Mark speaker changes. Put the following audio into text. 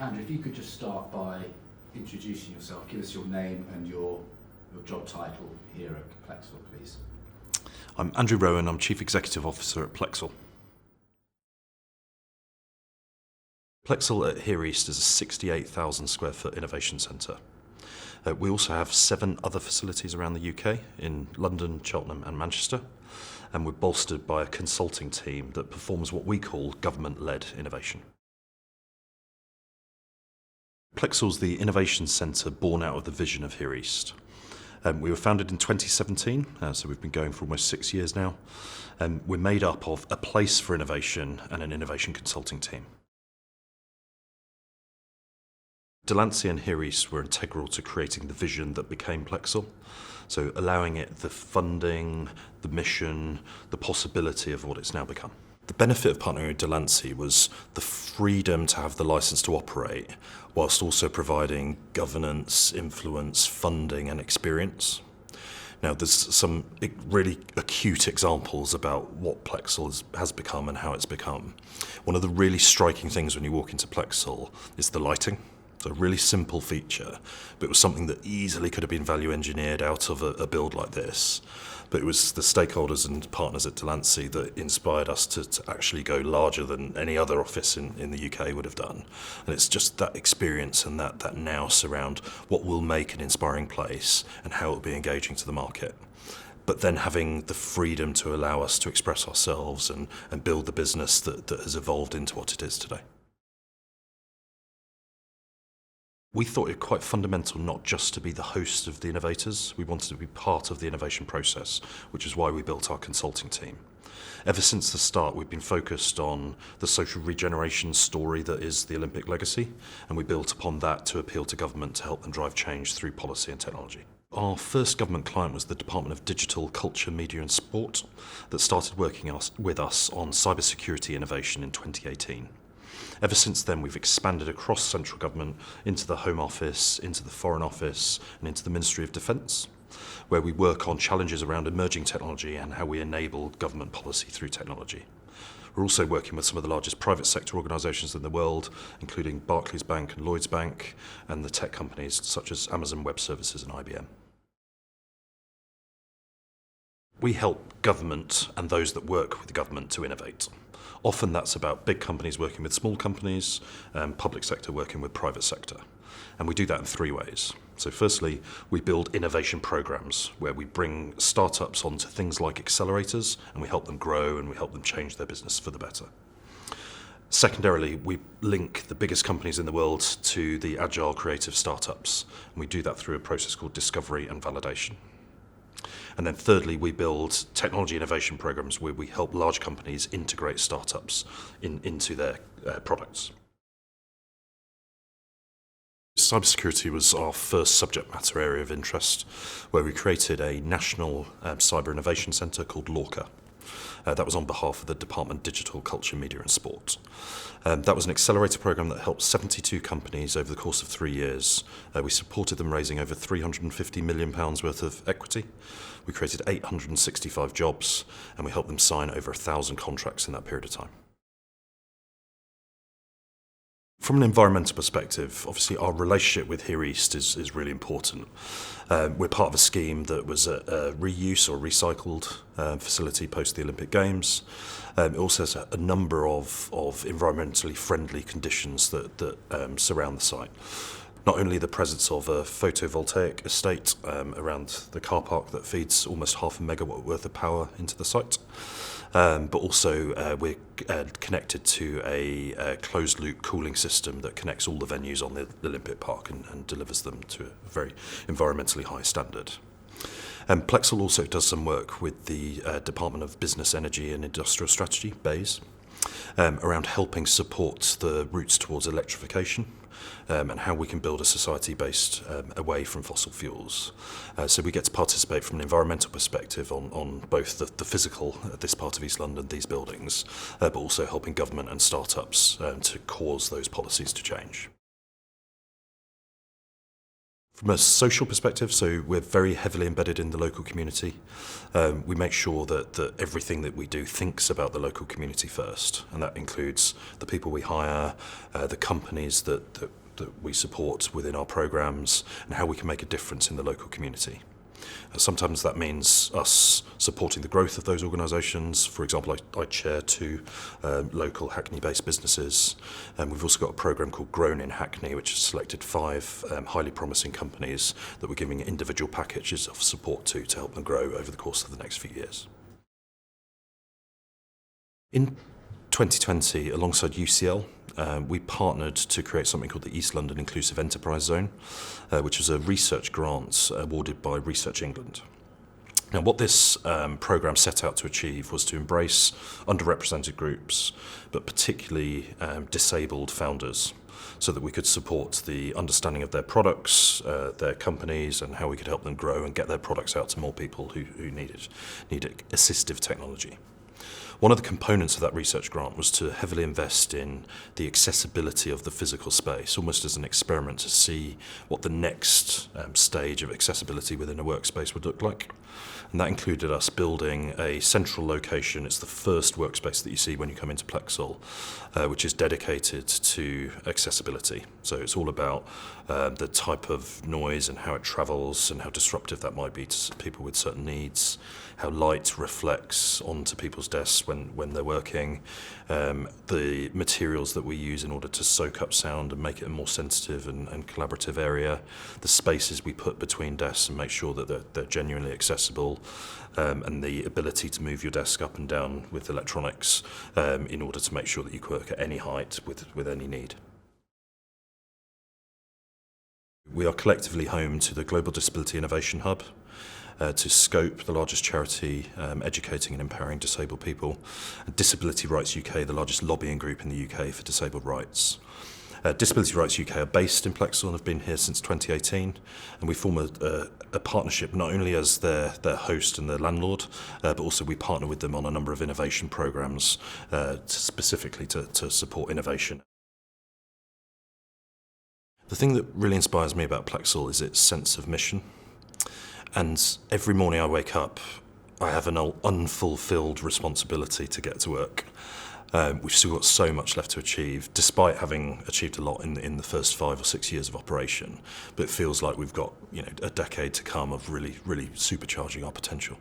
Speaker 1: Andrew, if you could just start by introducing yourself, give us your name and your job title here at Plexal, please.
Speaker 2: I'm Andrew Roughan, I'm Chief Executive Officer at Plexal. Plexal at Here East is a 68,000 square foot innovation centre. We also have 7 other facilities around the UK in London, Cheltenham and Manchester, and we're bolstered by a consulting team that performs what we call government-led innovation. Plexal's the innovation centre born out of the vision of Here East. We were founded in 2017, so we've been going for almost 6 years now. We're made up of a place for innovation and an innovation consulting team. Delancey and Here East were integral to creating the vision that became Plexal, so allowing it the funding, the mission, the possibility of what it's now become. The benefit of partnering with Delancey was the freedom to have the license to operate, whilst also providing governance, influence, funding and experience. Now, there's some really acute examples about what Plexal has become and how it's become. One of the really striking things when you walk into Plexal is the lighting. It's a really simple feature, but it was something that easily could have been value engineered out of a build like this. But it was the stakeholders and partners at Delancey that inspired us to actually go larger than any other office in the UK would have done. And it's just that experience and that nous around what will make an inspiring place and how it will be engaging to the market. But then having the freedom to allow us to express ourselves and build the business that has evolved into what it is today. We thought it quite fundamental not just to be the host of the innovators, we wanted to be part of the innovation process, which is why we built our consulting team. Ever since the start, we've been focused on the social regeneration story that is the Olympic legacy, and we built upon that to appeal to government to help them drive change through policy and technology. Our first government client was the Department of Digital, Culture, Media and Sport that started working with us on cybersecurity innovation in 2018. Ever since then, we've expanded across central government into the Home Office, into the Foreign Office and into the Ministry of Defence, where we work on challenges around emerging technology and how we enable government policy through technology. We're also working with some of the largest private sector organisations in the world, including Barclays Bank and Lloyds Bank, and the tech companies such as Amazon Web Services and IBM. We help government and those that work with government to innovate. Often that's about big companies working with small companies, public sector working with private sector. And we do that in 3 ways. So firstly, we build innovation programs where we bring startups onto things like accelerators and we help them grow and we help them change their business for the better. Secondarily, we link the biggest companies in the world to the agile creative startups. And we do that through a process called discovery and validation. And then thirdly, we build technology innovation programs where we help large companies integrate startups into their products. Cybersecurity was our first subject matter area of interest, where we created a national cyber innovation centre called LORCA. That was on behalf of the Department of Digital, Culture, Media and Sport. That was an accelerator programme that helped 72 companies over the course of 3 years. We supported them raising over £350 million worth of equity. We created 865 jobs and we helped them sign over 1,000 contracts in that period of time. From an environmental perspective, obviously our relationship with Here East is really important. We're part of a scheme that was a reuse or recycled facility post the Olympic Games. It also has a number of environmentally friendly conditions that surround the site. Not only the presence of a photovoltaic estate around the car park that feeds almost 0.5 megawatt worth of power into the site, but also we're connected to a closed-loop cooling system that connects all the venues on the Olympic Park and delivers them to a very environmentally high standard. Plexal also does some work with the Department of Business, Energy and Industrial Strategy, BEIS, around helping support the routes towards electrification and how we can build a society based away from fossil fuels. So we get to participate from an environmental perspective on both the physical, this part of East London, these buildings, but also helping government and startups to cause those policies to change. From a social perspective, so we're very heavily embedded in the local community. We make sure that everything that we do thinks about the local community first, and that includes the people we hire, the companies that we support within our programs, and how we can make a difference in the local community. Sometimes that means us supporting the growth of those organisations. For example, I chair two local Hackney-based businesses, and we've also got a programme called Grown in Hackney, which has selected 5 highly promising companies that we're giving individual packages of support to help them grow over the course of the next few years. In 2020, alongside UCL, we partnered to create something called the East London Inclusive Enterprise Zone, which was a research grant awarded by Research England. Now, what this programme set out to achieve was to embrace underrepresented groups, but particularly disabled founders, so that we could support the understanding of their products, their companies, and how we could help them grow and get their products out to more people who need assistive technology. One of the components of that research grant was to heavily invest in the accessibility of the physical space, almost as an experiment to see what the next stage of accessibility within a workspace would look like. And that included us building a central location. It's the first workspace that you see when you come into Plexal, which is dedicated to accessibility. So it's all about the type of noise and how it travels and how disruptive that might be to people with certain needs, how light reflects onto people's desks when they're working, the materials that we use in order to soak up sound and make it a more sensitive and collaborative area, the spaces we put between desks and make sure that they're genuinely accessible, and the ability to move your desk up and down with electronics in order to make sure that you can work at any height with any need. We are collectively home to the Global Disability Innovation Hub, to Scope, the largest charity educating and empowering disabled people, and Disability Rights UK, the largest lobbying group in the UK for disabled rights. Disability Rights UK are based in Plexal and have been here since 2018, and we form a partnership not only as their host and their landlord, but also we partner with them on a number of innovation programmes specifically to support innovation. The thing that really inspires me about Plexal is its sense of mission. And every morning I wake up, I have an unfulfilled responsibility to get to work. We've still got so much left to achieve, despite having achieved a lot in the first 5 or 6 years of operation. But it feels like we've got a decade to come of really supercharging our potential.